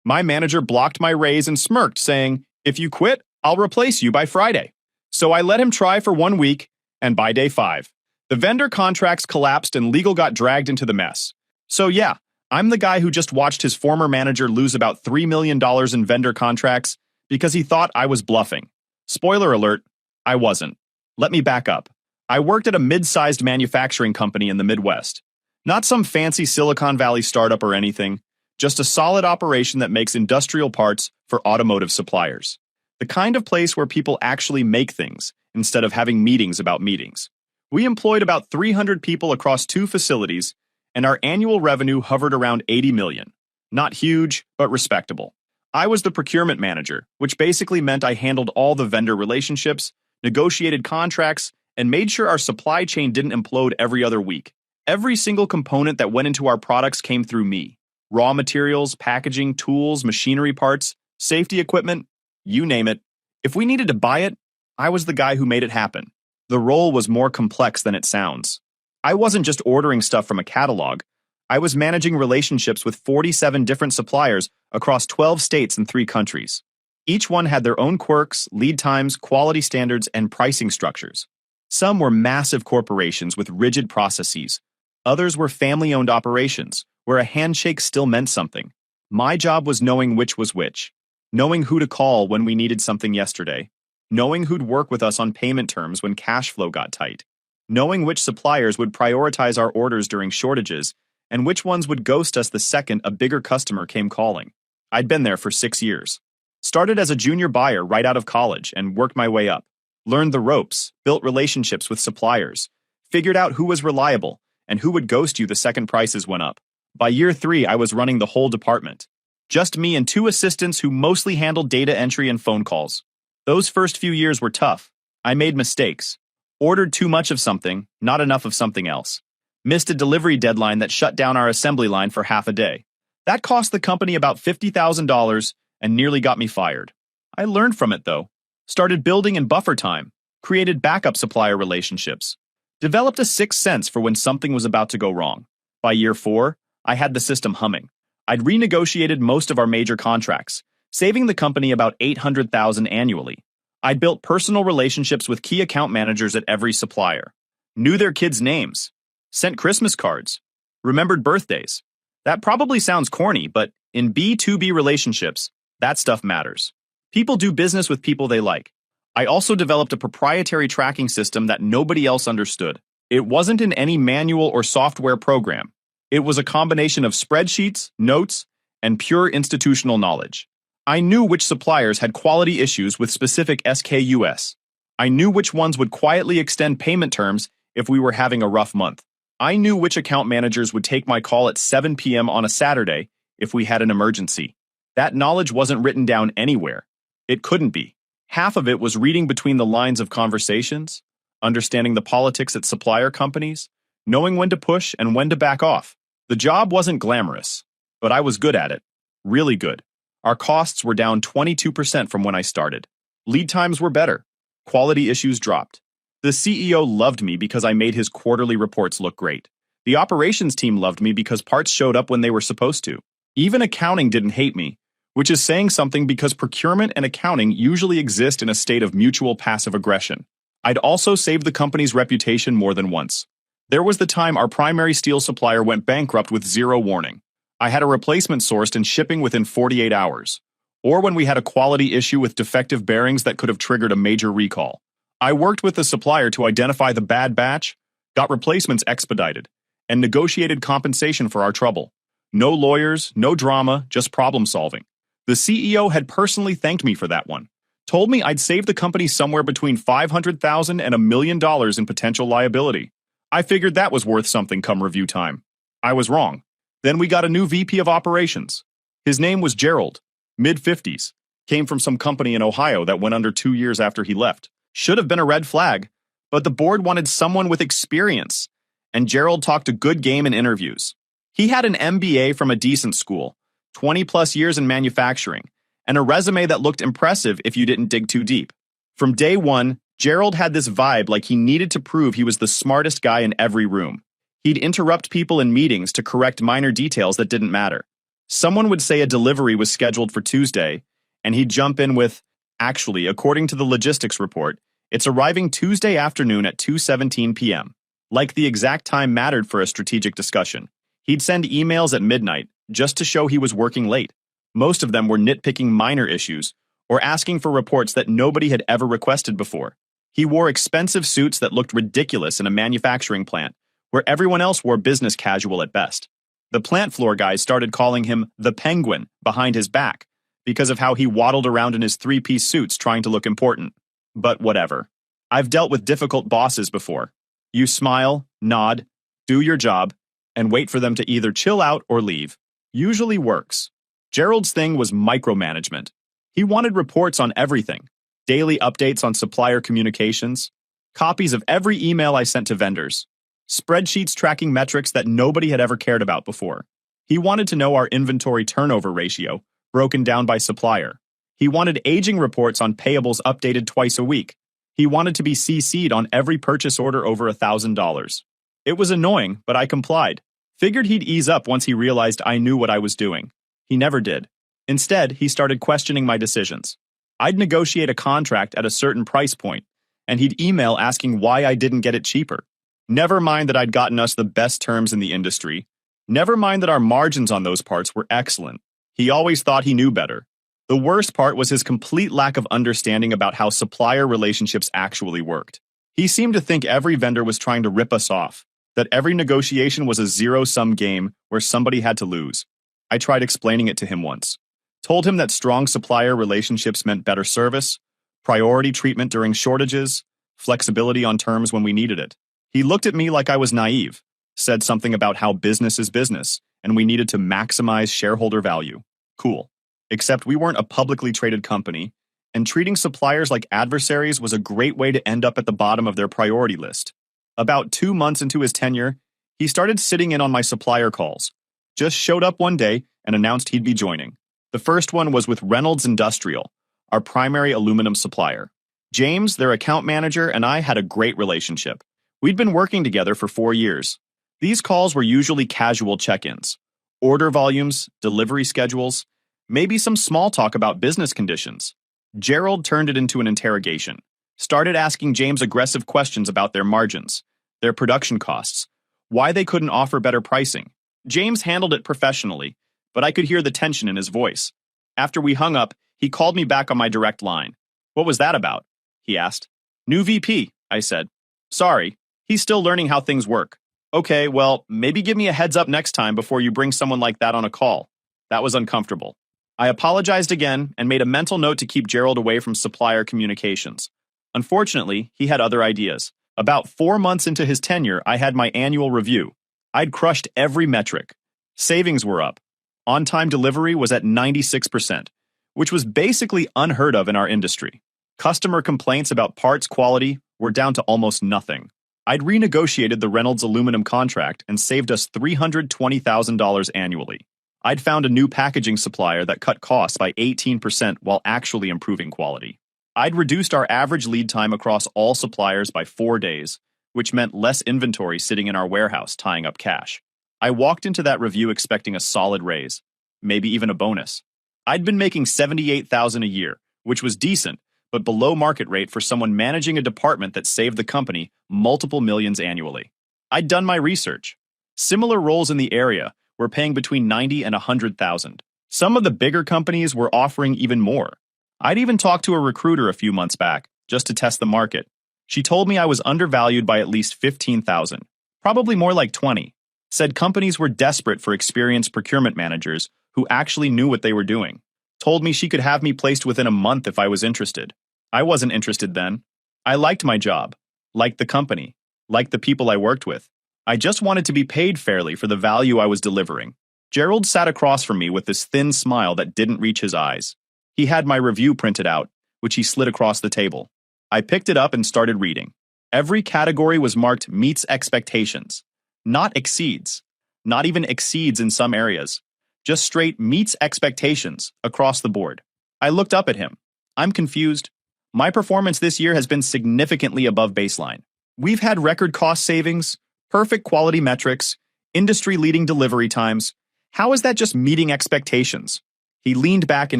My manager blocked my raise and smirked, saying, "If you quit, I'll replace you by Friday." So I let him try for 1 week, and by day 5, the vendor contracts collapsed and legal got dragged into the mess. So yeah, I'm the guy who just watched his former manager lose about $3 million in vendor contracts because he thought I was bluffing. Spoiler alert, I wasn't. Let me back up. I worked at a mid-sized manufacturing company in the Midwest. Not some fancy Silicon Valley startup or anything, just a solid operation that makes industrial parts for automotive suppliers. The kind of place where people actually make things instead of having meetings about meetings. We employed about 300 people across 2 facilities, and our annual revenue hovered around 80 million. Not huge, but respectable. I was the procurement manager, which basically meant I handled all the vendor relationships, negotiated contracts, and made sure our supply chain didn't implode every other week. Every single component that went into our products came through me. Raw materials, packaging, tools, machinery parts, safety equipment, you name it. If we needed to buy it, I was the guy who made it happen. The role was more complex than it sounds. I wasn't just ordering stuff from a catalog. I was managing relationships with 47 different suppliers across 12 states and 3 countries. Each one had their own quirks, lead times, quality standards, and pricing structures. Some were massive corporations with rigid processes. Others were family-owned operations, where a handshake still meant something. My job was knowing which was which, knowing who to call when we needed something yesterday, knowing who'd work with us on payment terms when cash flow got tight, knowing which suppliers would prioritize our orders during shortages, and which ones would ghost us the second a bigger customer came calling. I'd been there for 6 years. Started as a junior buyer right out of college and worked my way up. Learned the ropes, built relationships with suppliers, figured out who was reliable and who would ghost you the second prices went up. By year 3, I was running the whole department. Just me and 2 assistants who mostly handled data entry and phone calls. Those first few years were tough. I made mistakes. Ordered too much of something, not enough of something else. Missed a delivery deadline that shut down our assembly line for half a day. That cost the company about $50,000 and nearly got me fired. I learned from it, though. Started building in buffer time. Created backup supplier relationships. Developed a sixth sense for when something was about to go wrong. By year 4, I had the system humming. I'd renegotiated most of our major contracts, saving the company about $800,000 annually. I'd built personal relationships with key account managers at every supplier. Knew their kids' names. Sent Christmas cards. Remembered birthdays. That probably sounds corny, but in B2B relationships, that stuff matters. People do business with people they like. I also developed a proprietary tracking system that nobody else understood. It wasn't in any manual or software program. It was a combination of spreadsheets, notes, and pure institutional knowledge. I knew which suppliers had quality issues with specific SKUs. I knew which ones would quietly extend payment terms if we were having a rough month. I knew which account managers would take my call at 7 p.m. on a Saturday if we had an emergency. That knowledge wasn't written down anywhere. It couldn't be. Half of it was reading between the lines of conversations, understanding the politics at supplier companies, knowing when to push and when to back off. The job wasn't glamorous, but I was good at it. Really good. Our costs were down 22% from when I started. Lead times were better. Quality issues dropped. The CEO loved me because I made his quarterly reports look great. The operations team loved me because parts showed up when they were supposed to. Even accounting didn't hate me, which is saying something because procurement and accounting usually exist in a state of mutual passive aggression. I'd also saved the company's reputation more than once. There was the time our primary steel supplier went bankrupt with zero warning. I had a replacement sourced and shipping within 48 hours. Or when we had a quality issue with defective bearings that could have triggered a major recall. I worked with the supplier to identify the bad batch, got replacements expedited, and negotiated compensation for our trouble. No lawyers, no drama, just problem solving. The CEO had personally thanked me for that one. Told me I'd save the company somewhere between $500,000 and $1 million in potential liability. I figured that was worth something come review time. I was wrong. Then we got a new VP of operations. His name was Gerald, mid-50s. Came from some company in Ohio that went under 2 years after he left. Should have been a red flag, but the board wanted someone with experience, and Gerald talked a good game in interviews. He had an MBA from a decent school, 20-plus years in manufacturing, and a resume that looked impressive if you didn't dig too deep. From day one, Gerald had this vibe like he needed to prove he was the smartest guy in every room. He'd interrupt people in meetings to correct minor details that didn't matter. Someone would say a delivery was scheduled for Tuesday, and he'd jump in with, "Actually, according to the logistics report, it's arriving Tuesday afternoon at 2:17 p.m." Like the exact time mattered for a strategic discussion. He'd send emails at midnight just to show he was working late. Most of them were nitpicking minor issues or asking for reports that nobody had ever requested before. He wore expensive suits that looked ridiculous in a manufacturing plant, where everyone else wore business casual at best. The plant floor guys started calling him the Penguin behind his back because of how he waddled around in his three-piece suits trying to look important. But whatever. I've dealt with difficult bosses before. You smile, nod, do your job, and wait for them to either chill out or leave. Usually works. Gerald's thing was micromanagement. He wanted reports on everything, daily updates on supplier communications, copies of every email I sent to vendors, spreadsheets tracking metrics that nobody had ever cared about before. He wanted to know our inventory turnover ratio, broken down by supplier. He wanted aging reports on payables updated twice a week. He wanted to be CC'd on every purchase order over $1,000. It was annoying, but I complied. Figured he'd ease up once he realized I knew what I was doing. He never did. Instead, he started questioning my decisions. I'd negotiate a contract at a certain price point, and he'd email asking why I didn't get it cheaper. Never mind that I'd gotten us the best terms in the industry. Never mind that our margins on those parts were excellent. He always thought he knew better. The worst part was his complete lack of understanding about how supplier relationships actually worked. He seemed to think every vendor was trying to rip us off, that every negotiation was a zero-sum game where somebody had to lose. I tried explaining it to him once. Told him that strong supplier relationships meant better service, priority treatment during shortages, flexibility on terms when we needed it. He looked at me like I was naive, said something about how business is business, and we needed to maximize shareholder value. Cool. Except we weren't a publicly traded company, and treating suppliers like adversaries was a great way to end up at the bottom of their priority list. About 2 months into his tenure, he started sitting in on my supplier calls. Just showed up one day and announced he'd be joining. The first one was with Reynolds Industrial, our primary aluminum supplier. James, their account manager, and I had a great relationship. We'd been working together for 4 years. These calls were usually casual check-ins, order volumes, delivery schedules, maybe some small talk about business conditions. Gerald turned it into an interrogation, started asking James aggressive questions about their margins, their production costs, why they couldn't offer better pricing. James handled it professionally, but I could hear the tension in his voice. After we hung up, he called me back on my direct line. "What was that about?" he asked. "New VP," I said. "Sorry, he's still learning how things work." "Okay, well, maybe give me a heads up next time before you bring someone like that on a call." That was uncomfortable. I apologized again and made a mental note to keep Gerald away from supplier communications. Unfortunately, he had other ideas. About 4 months into his tenure, I had my annual review. I'd crushed every metric. Savings were up. On-time delivery was at 96%, which was basically unheard of in our industry. Customer complaints about parts quality were down to almost nothing. I'd renegotiated the Reynolds aluminum contract and saved us $320,000 annually. I'd found a new packaging supplier that cut costs by 18% while actually improving quality. I'd reduced our average lead time across all suppliers by 4 days, which meant less inventory sitting in our warehouse tying up cash. I walked into that review expecting a solid raise, maybe even a bonus. I'd been making $78,000 a year, which was decent, but below market rate for someone managing a department that saved the company multiple millions annually. I'd done my research. Similar roles in the area were paying between $90,000 and $100,000. Some of the bigger companies were offering even more. I'd even talked to a recruiter a few months back, just to test the market. She told me I was undervalued by at least $15,000, probably more like $20,000. Said companies were desperate for experienced procurement managers who actually knew what they were doing. Told me she could have me placed within a month if I was interested. I wasn't interested then. I liked my job, liked the company, liked the people I worked with. I just wanted to be paid fairly for the value I was delivering. Gerald sat across from me with this thin smile that didn't reach his eyes. He had my review printed out, which he slid across the table. I picked it up and started reading. Every category was marked meets expectations, not exceeds, not even exceeds in some areas. Just straight meets expectations across the board. I looked up at him. I'm confused. My performance this year has been significantly above baseline. We've had record cost savings, perfect quality metrics, industry-leading delivery times, How is that just meeting expectations? He leaned back in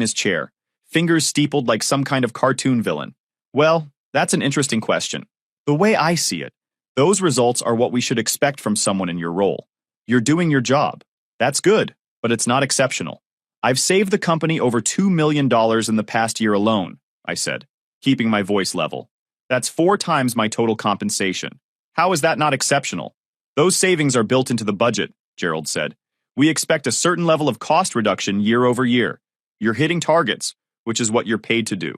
his chair, fingers steepled like some kind of cartoon villain. Well, that's an interesting question. The way I see it, those results are what we should expect from someone in your role. You're doing your job. That's good, but it's not exceptional. I've saved the company over $2 million in the past year alone, I said, keeping my voice level. That's 4 times my total compensation. How is that not exceptional? Those savings are built into the budget, Gerald said. We expect a certain level of cost reduction year over year. You're hitting targets, which is what you're paid to do.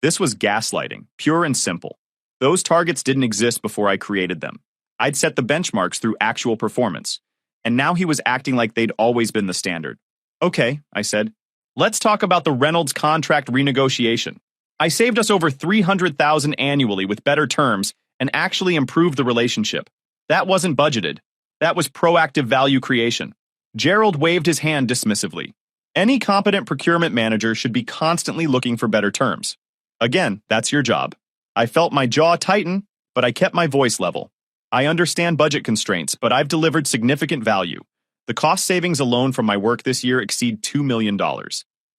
This was gaslighting, pure and simple. Those targets didn't exist before I created them. I'd set the benchmarks through actual performance, and now he was acting like they'd always been the standard. Okay, I said. Let's talk about the Reynolds contract renegotiation. I saved us over $300,000 annually with better terms and actually improved the relationship. That wasn't budgeted. That was proactive value creation. Gerald waved his hand dismissively. Any competent procurement manager should be constantly looking for better terms. Again, that's your job. I felt my jaw tighten, but I kept my voice level. I understand budget constraints, but I've delivered significant value. The cost savings alone from my work this year exceed $2 million.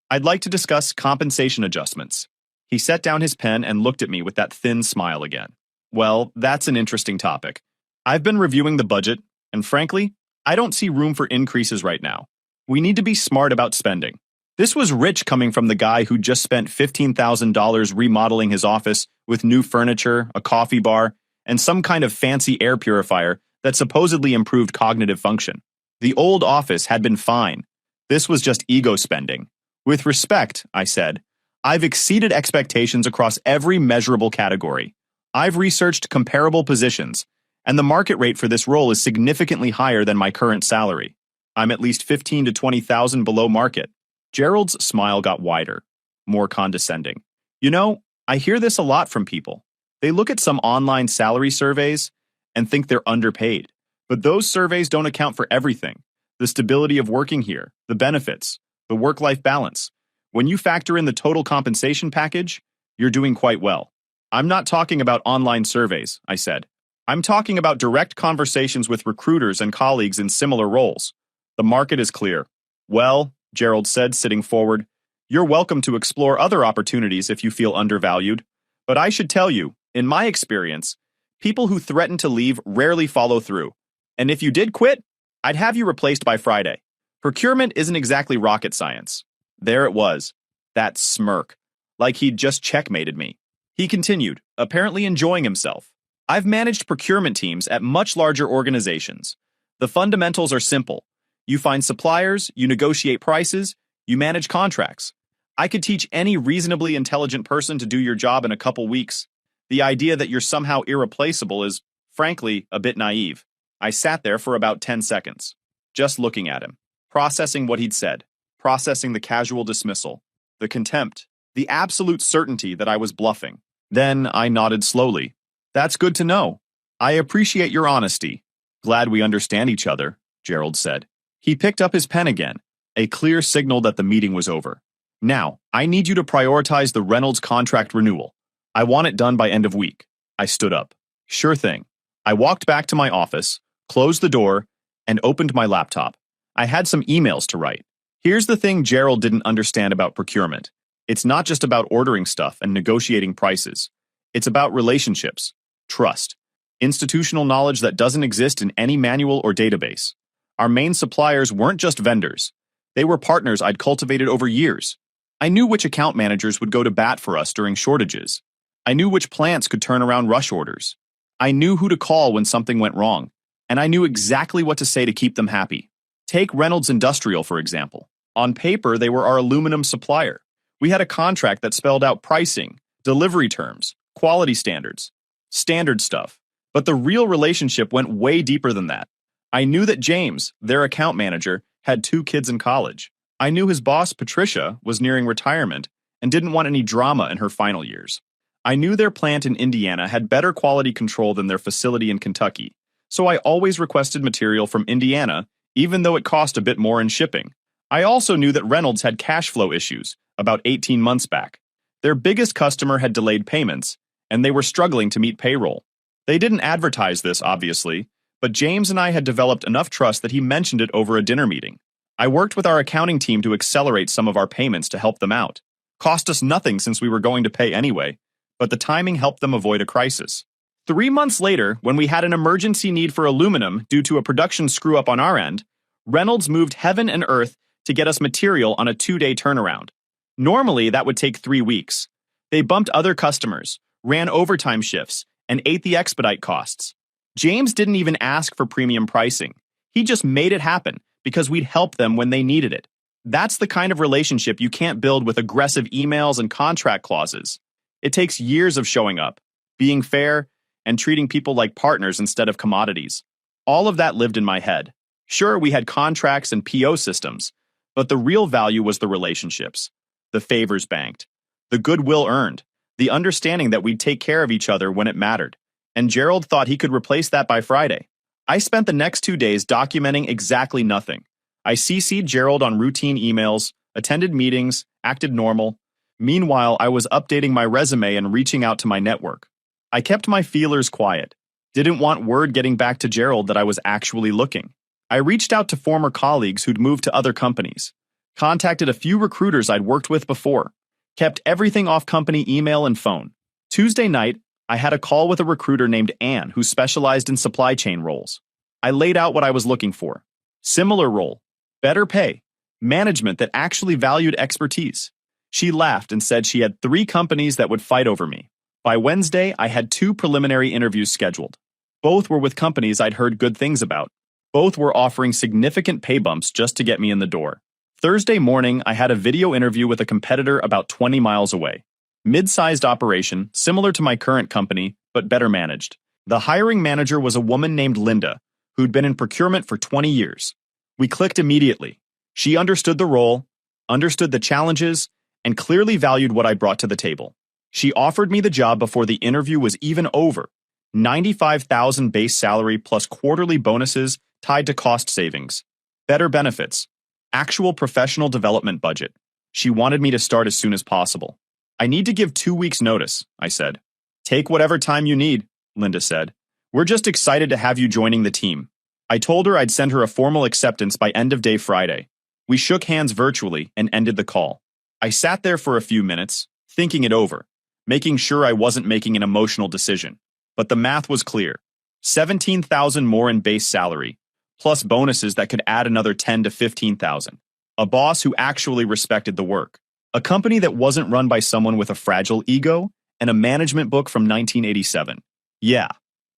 I'd like to discuss compensation adjustments. He set down his pen and looked at me with that thin smile again. Well, that's an interesting topic. I've been reviewing the budget, and frankly, I don't see room for increases right now. We need to be smart about spending. This was rich coming from the guy who just spent $15,000 remodeling his office with new furniture, a coffee bar, and some kind of fancy air purifier that supposedly improved cognitive function. The old office had been fine. This was just ego spending. With respect, I said, I've exceeded expectations across every measurable category. I've researched comparable positions, and the market rate for this role is significantly higher than my current salary. I'm at least $15,000 to $20,000 below market. Gerald's smile got wider, more condescending. You know, I hear this a lot from people. They look at some online salary surveys and think they're underpaid. But those surveys don't account for everything. The stability of working here, the benefits, the work-life balance. When you factor in the total compensation package, you're doing quite well. I'm not talking about online surveys, I said. I'm talking about direct conversations with recruiters and colleagues in similar roles. The market is clear. Well, Gerald said, sitting forward, you're welcome to explore other opportunities if you feel undervalued. But I should tell you, in my experience, people who threaten to leave rarely follow through. And if you did quit, I'd have you replaced by Friday. Procurement isn't exactly rocket science. There it was, that smirk, like he'd just checkmated me. He continued, apparently enjoying himself. I've managed procurement teams at much larger organizations. The fundamentals are simple. You find suppliers, you negotiate prices, you manage contracts. I could teach any reasonably intelligent person to do your job in a couple weeks. The idea that you're somehow irreplaceable is, frankly, a bit naive. I sat there for about 10 seconds, just looking at him, processing what he'd said, processing the casual dismissal, the contempt, the absolute certainty that I was bluffing. Then I nodded slowly. That's good to know. I appreciate your honesty. Glad we understand each other, Gerald said. He picked up his pen again, a clear signal that the meeting was over. Now, I need you to prioritize the Reynolds contract renewal. I want it done by end of week. I stood up. Sure thing. I walked back to my office, closed the door, and opened my laptop. I had some emails to write. Here's the thing Gerald didn't understand about procurement. It's not just about ordering stuff and negotiating prices. It's about relationships, trust, institutional knowledge that doesn't exist in any manual or database. Our main suppliers weren't just vendors. They were partners I'd cultivated over years. I knew which account managers would go to bat for us during shortages. I knew which plants could turn around rush orders. I knew who to call when something went wrong, and I knew exactly what to say to keep them happy. Take Reynolds Industrial, for example. On paper, they were our aluminum supplier. We had a contract that spelled out pricing, delivery terms, quality standards, standard stuff. But the real relationship went way deeper than that. I knew that James, their account manager, had 2 kids in college. I knew his boss, Patricia, was nearing retirement and didn't want any drama in her final years. I knew their plant in Indiana had better quality control than their facility in Kentucky, so I always requested material from Indiana, even though it cost a bit more in shipping. I also knew that Reynolds had cash flow issues about 18 months back. Their biggest customer had delayed payments, and they were struggling to meet payroll. They didn't advertise this, obviously, but James and I had developed enough trust that he mentioned it over a dinner meeting. I worked with our accounting team to accelerate some of our payments to help them out. Cost us nothing since we were going to pay anyway, but the timing helped them avoid a crisis. 3 months later, when we had an emergency need for aluminum due to a production screw-up on our end, Reynolds moved heaven and earth to get us material on a 2-day turnaround. Normally, that would take 3 weeks. They bumped other customers, ran overtime shifts, and ate the expedite costs. James didn't even ask for premium pricing. He just made it happen because we'd help them when they needed it. That's the kind of relationship you can't build with aggressive emails and contract clauses. It takes years of showing up, being fair, and treating people like partners instead of commodities. All of that lived in my head. Sure, we had contracts and PO systems, but the real value was the relationships, the favors banked, the goodwill earned, the understanding that we'd take care of each other when it mattered. And Gerald thought he could replace that by Friday. I spent the next 2 days documenting exactly nothing. I CC'd Gerald on routine emails, attended meetings, acted normal. Meanwhile, I was updating my resume and reaching out to my network. I kept my feelers quiet. Didn't want word getting back to Gerald that I was actually looking. I reached out to former colleagues who'd moved to other companies. Contacted a few recruiters I'd worked with before. Kept everything off company email and phone. Tuesday night, I had a call with a recruiter named Anne who specialized in supply chain roles. I laid out what I was looking for. Similar role, better pay, management that actually valued expertise. She laughed and said she had 3 companies that would fight over me. By Wednesday, I had 2 preliminary interviews scheduled. Both were with companies I'd heard good things about. Both were offering significant pay bumps just to get me in the door. Thursday morning, I had a video interview with a competitor about 20 miles away. Mid-sized operation, similar to my current company, but better managed. The hiring manager was a woman named Linda, who'd been in procurement for 20 years. We clicked immediately. She understood the role, understood the challenges, and clearly valued what I brought to the table. She offered me the job before the interview was even over. $95,000 base salary plus quarterly bonuses tied to cost savings. Better benefits. Actual professional development budget. She wanted me to start as soon as possible. I need to give 2 weeks' notice, I said. Take whatever time you need, Linda said. We're just excited to have you joining the team. I told her I'd send her a formal acceptance by end of day Friday. We shook hands virtually and ended the call. I sat there for a few minutes, thinking it over, making sure I wasn't making an emotional decision. But the math was clear. $17,000 more in base salary, plus bonuses that could add another $10,000 to $15,000. A boss who actually respected the work. A company that wasn't run by someone with a fragile ego, and a management book from 1987. Yeah,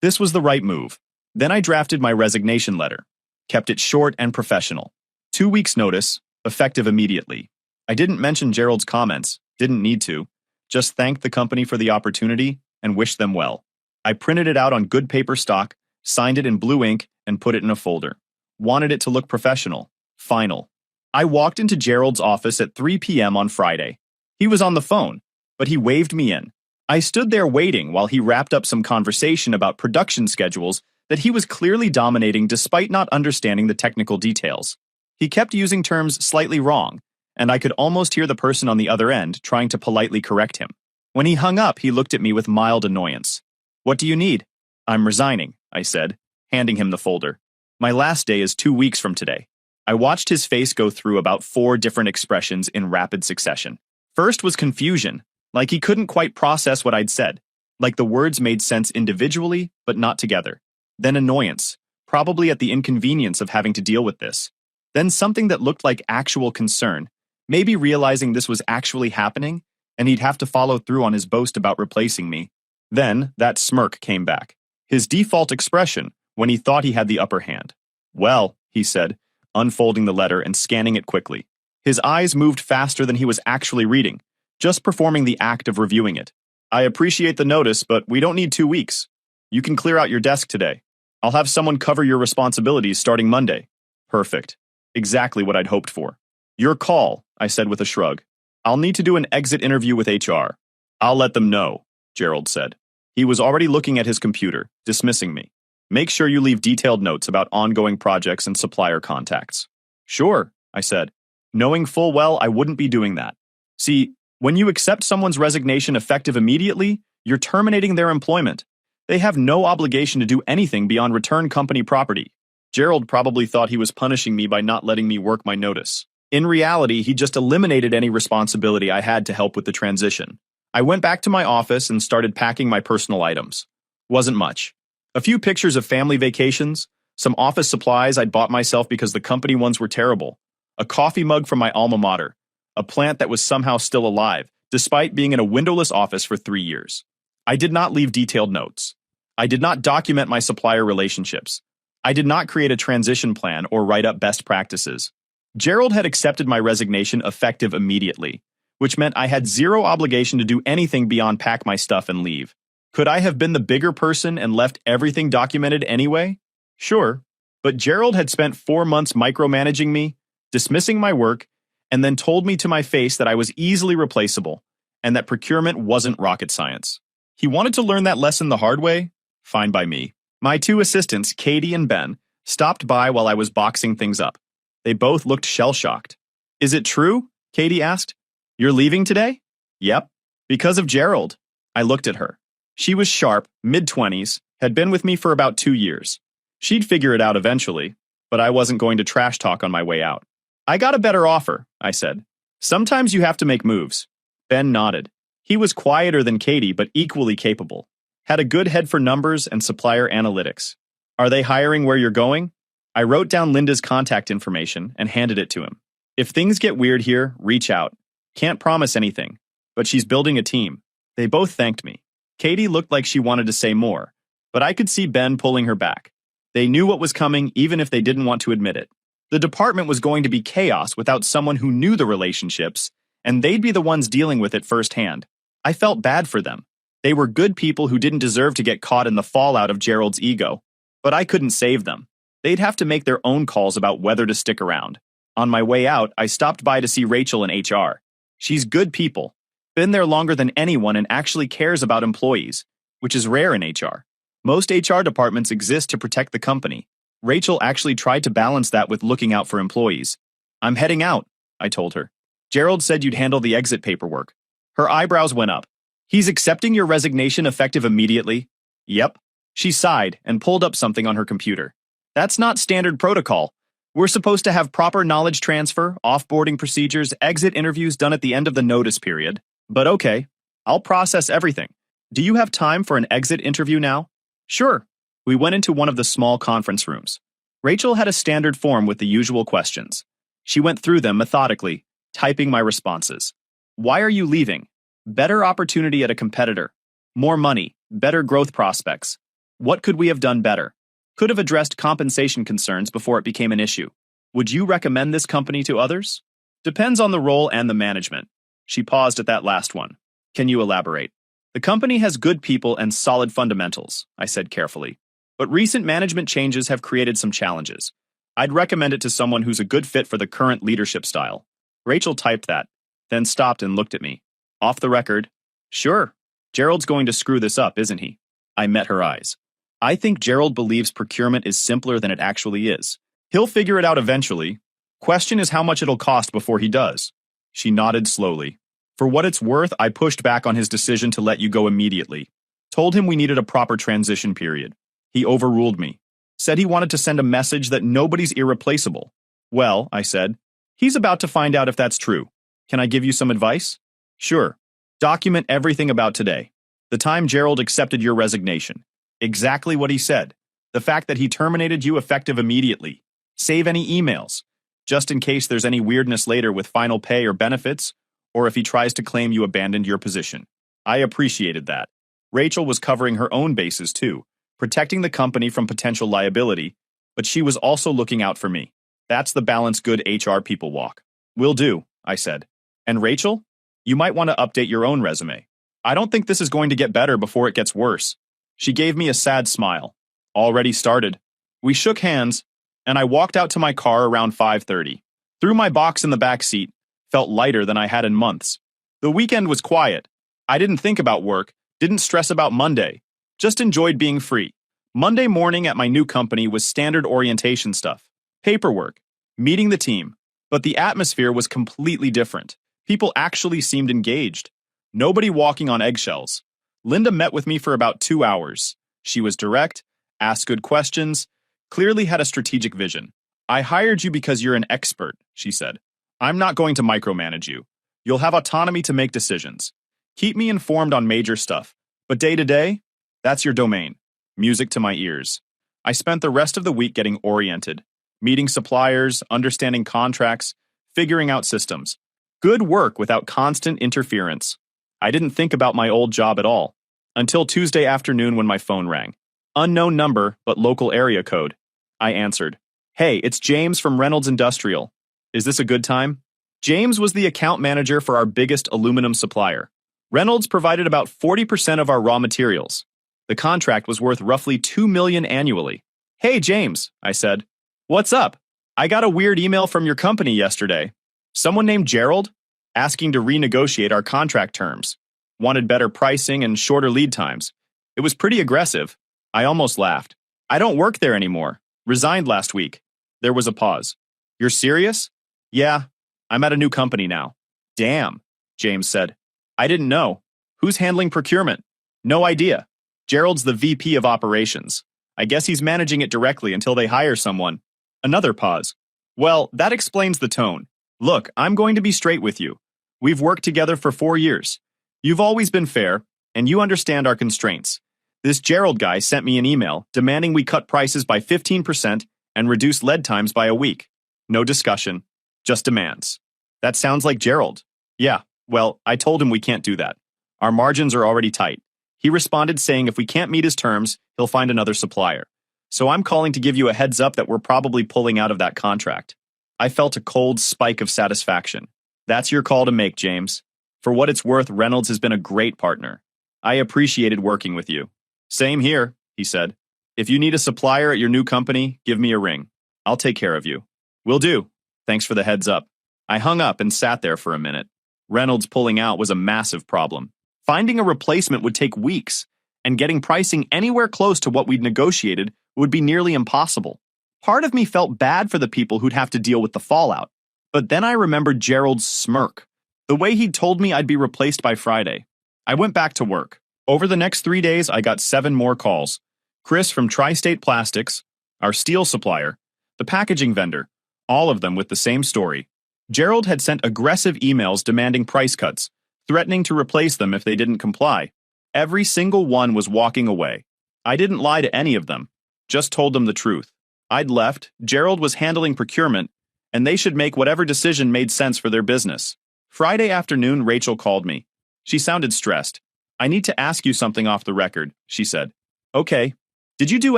this was the right move. Then I drafted my resignation letter. Kept it short and professional. 2 weeks' notice, effective immediately. I didn't mention Gerald's comments, didn't need to. Just thanked the company for the opportunity and wished them well. I printed it out on good paper stock, signed it in blue ink, and put it in a folder. Wanted it to look professional. Final. I walked into Gerald's office at 3 p.m. on Friday. He was on the phone, but he waved me in. I stood there waiting while he wrapped up some conversation about production schedules that he was clearly dominating despite not understanding the technical details. He kept using terms slightly wrong, and I could almost hear the person on the other end trying to politely correct him. When he hung up, he looked at me with mild annoyance. What do you need? I'm resigning, I said, handing him the folder. My last day is 2 weeks from today. I watched his face go through about 4 different expressions in rapid succession. First was confusion, like he couldn't quite process what I'd said, like the words made sense individually, but not together. Then annoyance, probably at the inconvenience of having to deal with this. Then something that looked like actual concern, maybe realizing this was actually happening, and he'd have to follow through on his boast about replacing me. Then that smirk came back, his default expression when he thought he had the upper hand. Well, he said, unfolding the letter and scanning it quickly. His eyes moved faster than he was actually reading, just performing the act of reviewing it. I appreciate the notice, but we don't need 2 weeks. You can clear out your desk today. I'll have someone cover your responsibilities starting Monday. Perfect. Exactly what I'd hoped for. Your call, I said with a shrug. I'll need to do an exit interview with HR. I'll let them know, Gerald said. He was already looking at his computer, dismissing me. Make sure you leave detailed notes about ongoing projects and supplier contacts. Sure, I said, knowing full well I wouldn't be doing that. See, when you accept someone's resignation effective immediately, you're terminating their employment. They have no obligation to do anything beyond return company property. Gerald probably thought he was punishing me by not letting me work my notice. In reality, he just eliminated any responsibility I had to help with the transition. I went back to my office and started packing my personal items. Wasn't much. A few pictures of family vacations, some office supplies I'd bought myself because the company ones were terrible, a coffee mug from my alma mater, a plant that was somehow still alive, despite being in a windowless office for 3 years. I did not leave detailed notes. I did not document my supplier relationships. I did not create a transition plan or write up best practices. Gerald had accepted my resignation effective immediately, which meant I had zero obligation to do anything beyond pack my stuff and leave. Could I have been the bigger person and left everything documented anyway? Sure, but Gerald had spent 4 months micromanaging me, dismissing my work, and then told me to my face that I was easily replaceable and that procurement wasn't rocket science. He wanted to learn that lesson the hard way? Fine by me. My 2 assistants, Katie and Ben, stopped by while I was boxing things up. They both looked shell-shocked. Is it true? Katie asked. You're leaving today? Yep. Because of Gerald. I looked at her. She was sharp, mid-20s, had been with me for about 2 years. She'd figure it out eventually, but I wasn't going to trash talk on my way out. I got a better offer, I said. Sometimes you have to make moves. Ben nodded. He was quieter than Katie, but equally capable. Had a good head for numbers and supplier analytics. Are they hiring where you're going? I wrote down Linda's contact information and handed it to him. If things get weird here, reach out. Can't promise anything, but she's building a team. They both thanked me. Katie looked like she wanted to say more, but I could see Ben pulling her back. They knew what was coming even if they didn't want to admit it. The department was going to be chaos without someone who knew the relationships, and they'd be the ones dealing with it firsthand. I felt bad for them. They were good people who didn't deserve to get caught in the fallout of Gerald's ego, but I couldn't save them. They'd have to make their own calls about whether to stick around. On my way out, I stopped by to see Rachel in HR. She's good people, been there longer than anyone and actually cares about employees, which is rare in HR. Most HR departments exist to protect the company. Rachel actually tried to balance that with looking out for employees. I'm heading out, I told her. Gerald said you'd handle the exit paperwork. Her eyebrows went up. He's accepting your resignation effective immediately? Yep. She sighed and pulled up something on her computer. That's not standard protocol. We're supposed to have proper knowledge transfer, offboarding procedures, exit interviews done at the end of the notice period. But okay, I'll process everything. Do you have time for an exit interview now? Sure. We went into one of the small conference rooms. Rachel had a standard form with the usual questions. She went through them methodically, typing my responses. Why are you leaving? Better opportunity at a competitor. More money, better growth prospects. What could we have done better? Could have addressed compensation concerns before it became an issue. Would you recommend this company to others? Depends on the role and the management. She paused at that last one. Can you elaborate? The company has good people and solid fundamentals, I said carefully. But recent management changes have created some challenges. I'd recommend it to someone who's a good fit for the current leadership style. Rachel typed that, then stopped and looked at me. Off the record, sure. Gerald's going to screw this up, isn't he? I met her eyes. I think Gerald believes procurement is simpler than it actually is. He'll figure it out eventually. Question is how much it'll cost before he does. She nodded slowly. For what it's worth, I pushed back on his decision to let you go immediately. Told him we needed a proper transition period. He overruled me. Said he wanted to send a message that nobody's irreplaceable. Well, I said, he's about to find out if that's true. Can I give you some advice? Sure. Document everything about today. The time Gerald accepted your resignation. Exactly what he said. The fact that he terminated you effective immediately. Save any emails, just in case there's any weirdness later with final pay or benefits, or if he tries to claim you abandoned your position. I appreciated that. Rachel was covering her own bases too, protecting the company from potential liability, but she was also looking out for me. That's the balance good HR people walk. Will do, I said. And Rachel, you might want to update your own resume. I don't think this is going to get better before it gets worse. She gave me a sad smile. Already started. We shook hands, and I walked out to my car around 5:30. Threw my box in the back seat, felt lighter than I had in months. The weekend was quiet. I didn't think about work, didn't stress about Monday, just enjoyed being free. Monday morning at my new company was standard orientation stuff, paperwork, meeting the team, but the atmosphere was completely different. People actually seemed engaged. Nobody walking on eggshells. Linda met with me for about 2 hours. She was direct, asked good questions, clearly had a strategic vision. I hired you because you're an expert, she said. I'm not going to micromanage you. You'll have autonomy to make decisions. Keep me informed on major stuff, but day to day, that's your domain. Music to my ears. I spent the rest of the week getting oriented, meeting suppliers, understanding contracts, figuring out systems. Good work without constant interference. I didn't think about my old job at all, until Tuesday afternoon when my phone rang. Unknown number, but local area code. I answered. Hey, it's James from Reynolds Industrial. Is this a good time? James was the account manager for our biggest aluminum supplier. Reynolds provided about 40% of our raw materials. The contract was worth roughly $2 million annually. Hey, James, I said. What's up? I got a weird email from your company yesterday. Someone named Gerald, asking to renegotiate our contract terms. Wanted better pricing and shorter lead times. It was pretty aggressive. I almost laughed. I don't work there anymore. Resigned last week. There was a pause. You're serious? Yeah, I'm at a new company now. Damn, James said. I didn't know. Who's handling procurement? No idea. Gerald's the VP of operations. I guess he's managing it directly until they hire someone. Another pause. Well, that explains the tone. Look, I'm going to be straight with you. We've worked together for 4 years. You've always been fair, and you understand our constraints. This Gerald guy sent me an email demanding we cut prices by 15% and reduce lead times by a week. No discussion, just demands. That sounds like Gerald. Yeah, well, I told him we can't do that. Our margins are already tight. He responded saying if we can't meet his terms, he'll find another supplier. So I'm calling to give you a heads up that we're probably pulling out of that contract. I felt a cold spike of satisfaction. That's your call to make, James. For what it's worth, Reynolds has been a great partner. I appreciated working with you. Same here, he said. If you need a supplier at your new company, give me a ring. I'll take care of you. Will do. Thanks for the heads up. I hung up and sat there for a minute. Reynolds pulling out was a massive problem. Finding a replacement would take weeks, and getting pricing anywhere close to what we'd negotiated would be nearly impossible. Part of me felt bad for the people who'd have to deal with the fallout. But then I remembered Gerald's smirk, the way he'd told me I'd be replaced by Friday. I went back to work. Over the next 3 days, I got 7 more calls. Chris from Tri-State Plastics, our steel supplier, the packaging vendor, all of them with the same story. Gerald had sent aggressive emails demanding price cuts, threatening to replace them if they didn't comply. Every single one was walking away. I didn't lie to any of them, just told them the truth. I'd left, Gerald was handling procurement, and they should make whatever decision made sense for their business. Friday afternoon, Rachel called me. She sounded stressed. I need to ask you something off the record, she said. Okay. Did you do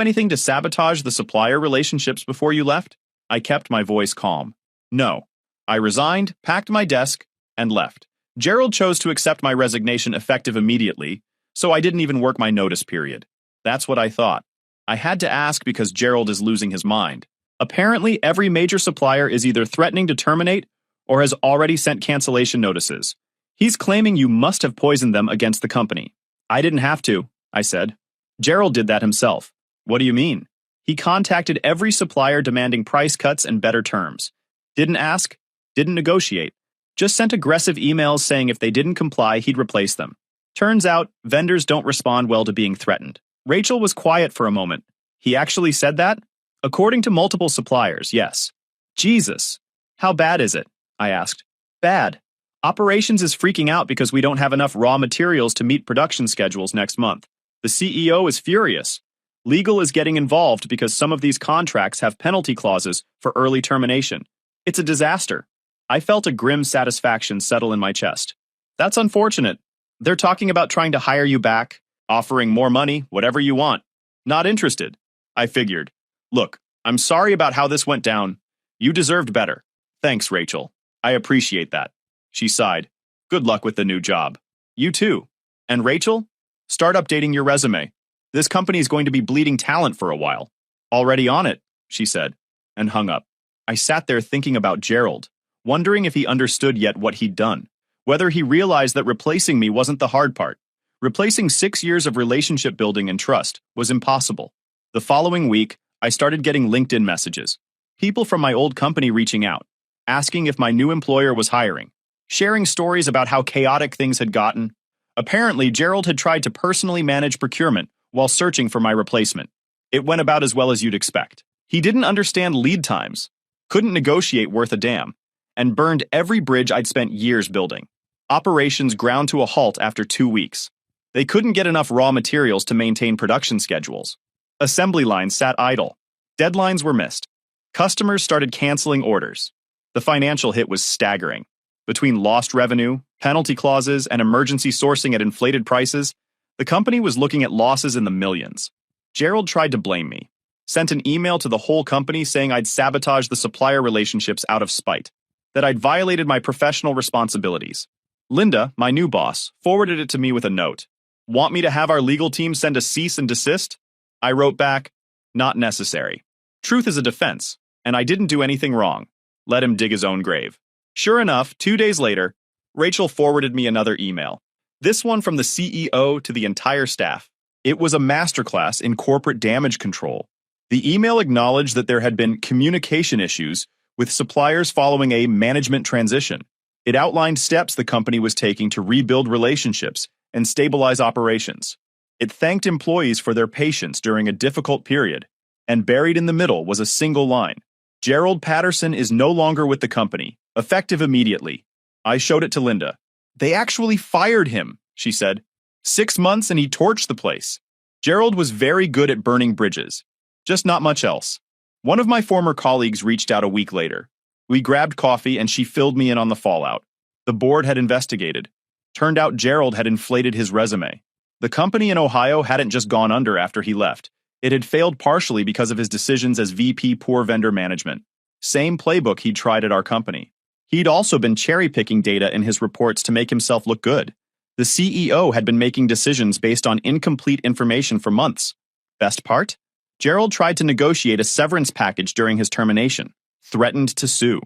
anything to sabotage the supplier relationships before you left? I kept my voice calm. No. I resigned, packed my desk, and left. Gerald chose to accept my resignation effective immediately, so I didn't even work my notice period. That's what I thought. I had to ask because Gerald is losing his mind. Apparently, every major supplier is either threatening to terminate or has already sent cancellation notices. He's claiming you must have poisoned them against the company. I didn't have to, I said. Gerald did that himself. What do you mean? He contacted every supplier demanding price cuts and better terms. Didn't ask, didn't negotiate. Just sent aggressive emails saying if they didn't comply, he'd replace them. Turns out, vendors don't respond well to being threatened. Rachel was quiet for a moment. He actually said that? According to multiple suppliers, yes. Jesus. How bad is it? I asked. Bad. Operations is freaking out because we don't have enough raw materials to meet production schedules next month. The CEO is furious. Legal is getting involved because some of these contracts have penalty clauses for early termination. It's a disaster. I felt a grim satisfaction settle in my chest. That's unfortunate. They're talking about trying to hire you back, offering more money, whatever you want. Not interested. I figured. Look, I'm sorry about how this went down. You deserved better. Thanks, Rachel. I appreciate that. She sighed. Good luck with the new job. You too. And Rachel, start updating your resume. This company's going to be bleeding talent for a while. Already on it, she said, and hung up. I sat there thinking about Gerald, wondering if he understood yet what he'd done, whether he realized that replacing me wasn't the hard part. Replacing 6 years of relationship building and trust was impossible. The following week, I started getting LinkedIn messages. People from my old company reaching out, asking if my new employer was hiring, sharing stories about how chaotic things had gotten. Apparently, Gerald had tried to personally manage procurement while searching for my replacement. It went about as well as you'd expect. He didn't understand lead times, couldn't negotiate worth a damn, and burned every bridge I'd spent years building. Operations ground to a halt after 2 weeks. They couldn't get enough raw materials to maintain production schedules. Assembly lines sat idle. Deadlines were missed. Customers started canceling orders. The financial hit was staggering. Between lost revenue, penalty clauses, and emergency sourcing at inflated prices, the company was looking at losses in the millions. Gerald tried to blame me. Sent an email to the whole company saying I'd sabotaged the supplier relationships out of spite, that I'd violated my professional responsibilities. Linda, my new boss, forwarded it to me with a note. Want me to have our legal team send a cease and desist? I wrote back, not necessary. Truth is a defense, and I didn't do anything wrong. Let him dig his own grave. Sure enough, 2 days later, Rachel forwarded me another email. This one from the CEO to the entire staff. It was a masterclass in corporate damage control. The email acknowledged that there had been communication issues with suppliers following a management transition. It outlined steps the company was taking to rebuild relationships and stabilize operations. It thanked employees for their patience during a difficult period, and buried in the middle was a single line. Gerald Patterson is no longer with the company, effective immediately. I showed it to Linda. They actually fired him, she said. 6 months and he torched the place. Gerald was very good at burning bridges, just not much else. One of my former colleagues reached out a week later. We grabbed coffee and she filled me in on the fallout. The board had investigated. Turned out Gerald had inflated his resume. The company in Ohio hadn't just gone under after he left. It had failed partially because of his decisions as VP poor vendor management. Same playbook he'd tried at our company. He'd also been cherry-picking data in his reports to make himself look good. The CEO had been making decisions based on incomplete information for months. Best part? Gerald tried to negotiate a severance package during his termination, threatened to sue.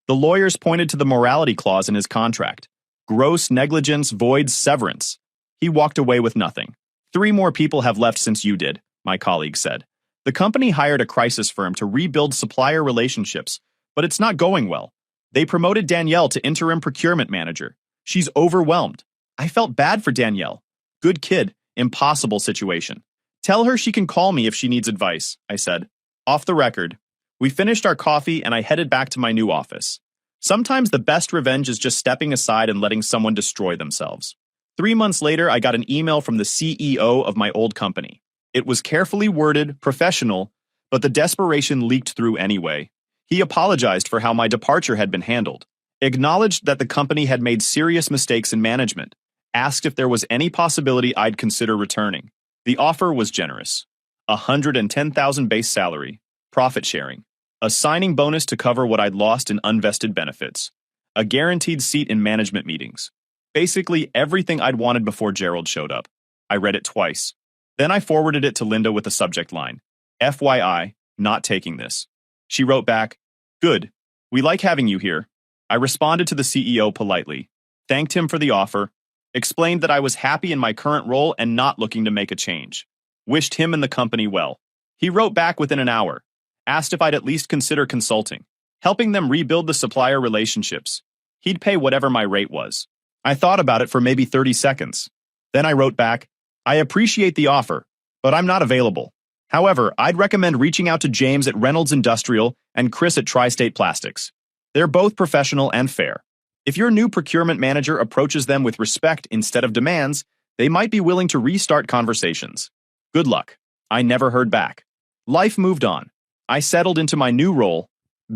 The lawyers pointed to the morality clause in his contract. Gross negligence voids severance. He walked away with nothing. 3 more people have left since you did, my colleague said. The company hired a crisis firm to rebuild supplier relationships, but it's not going well. They promoted Danielle to interim procurement manager. She's overwhelmed. I felt bad for Danielle. Good kid, impossible situation. Tell her she can call me if she needs advice, I said. Off the record. We finished our coffee and I headed back to my new office. Sometimes the best revenge is just stepping aside and letting someone destroy themselves. 3 months later, I got an email from the CEO of my old company. It was carefully worded, professional, but the desperation leaked through anyway. He apologized for how my departure had been handled, acknowledged that the company had made serious mistakes in management, asked if there was any possibility I'd consider returning. The offer was generous. $110,000 base salary, profit sharing, a signing bonus to cover what I'd lost in unvested benefits, a guaranteed seat in management meetings. Basically everything I'd wanted before Gerald showed up. I read it twice. Then I forwarded it to Linda with a subject line. FYI, not taking this. She wrote back, good, we like having you here. I responded to the CEO politely, thanked him for the offer, explained that I was happy in my current role and not looking to make a change. Wished him and the company well. He wrote back within an hour, asked if I'd at least consider consulting, helping them rebuild the supplier relationships. He'd pay whatever my rate was. I thought about it for maybe 30 seconds. Then I wrote back, I appreciate the offer, but I'm not available. However, I'd recommend reaching out to James at Reynolds Industrial and Chris at Tri-State Plastics. They're both professional and fair. If your new procurement manager approaches them with respect instead of demands, they might be willing to restart conversations. Good luck. I never heard back. Life moved on. I settled into my new role,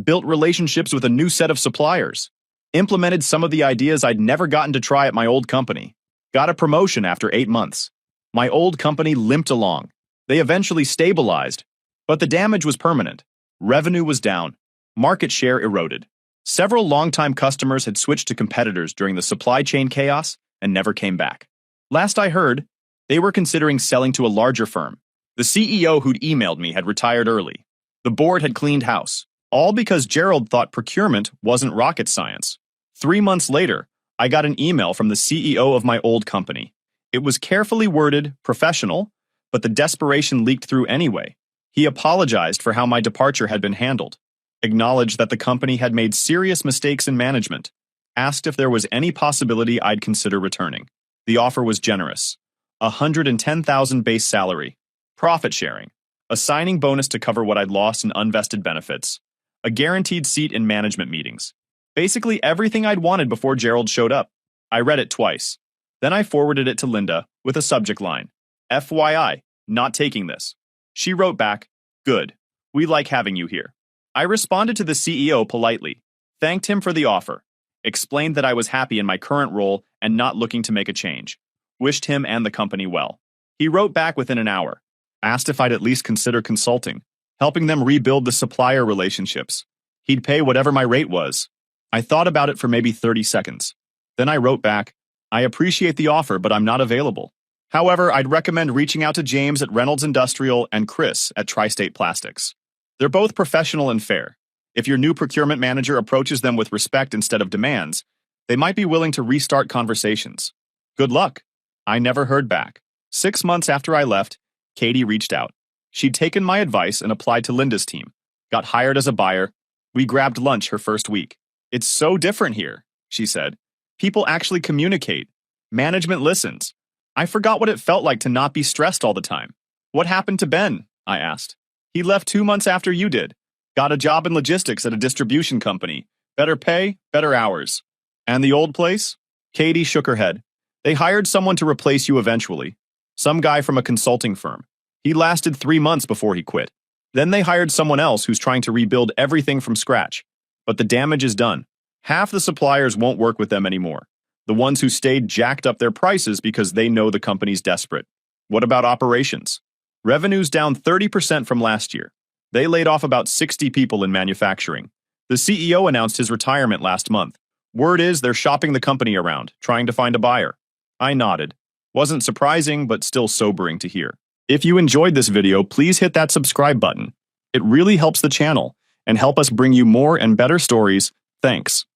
built relationships with a new set of suppliers, implemented some of the ideas I'd never gotten to try at my old company, got a promotion after 8 months. My old company limped along. They eventually stabilized, but the damage was permanent. Revenue was down. Market share eroded. Several longtime customers had switched to competitors during the supply chain chaos and never came back. Last I heard, they were considering selling to a larger firm. The CEO who'd emailed me had retired early. The board had cleaned house, all because Gerald thought procurement wasn't rocket science. 3 months later, I got an email from the CEO of my old company. It was carefully worded, professional, but the desperation leaked through anyway. He apologized for how my departure had been handled, acknowledged that the company had made serious mistakes in management, asked if there was any possibility I'd consider returning. The offer was generous. $110,000 base salary, profit sharing, a signing bonus to cover what I'd lost in unvested benefits, a guaranteed seat in management meetings. Basically everything I'd wanted before Gerald showed up. I read it twice. Then I forwarded it to Linda with a subject line, FYI, not taking this. She wrote back, good. We like having you here. I responded to the CEO politely, thanked him for the offer, explained that I was happy in my current role and not looking to make a change, wished him and the company well. He wrote back within an hour, asked if I'd at least consider consulting, helping them rebuild the supplier relationships. He'd pay whatever my rate was. I thought about it for maybe 30 seconds. Then I wrote back, I appreciate the offer, but I'm not available. However, I'd recommend reaching out to James at Reynolds Industrial and Chris at Tri-State Plastics. They're both professional and fair. If your new procurement manager approaches them with respect instead of demands, they might be willing to restart conversations. Good luck. I never heard back. 6 months after I left, Katie reached out. She'd taken my advice and applied to Linda's team, got hired as a buyer. We grabbed lunch her first week. It's so different here, she said. People actually communicate. Management listens. I forgot what it felt like to not be stressed all the time. What happened to Ben? I asked. He left 2 months after you did. Got a job in logistics at a distribution company. Better pay, better hours. And the old place? Katie shook her head. They hired someone to replace you eventually. Some guy from a consulting firm. He lasted 3 months before he quit. Then they hired someone else who's trying to rebuild everything from scratch. But the damage is done. Half the suppliers won't work with them anymore. The ones who stayed jacked up their prices because they know the company's desperate. What about operations? Revenue's down 30% from last year. They laid off about 60 people in manufacturing. The CEO announced his retirement last month. Word is they're shopping the company around, trying to find a buyer. I nodded. Wasn't surprising, but still sobering to hear. If you enjoyed this video, please hit that subscribe button. It really helps the channel and help us bring you more and better stories. Thanks.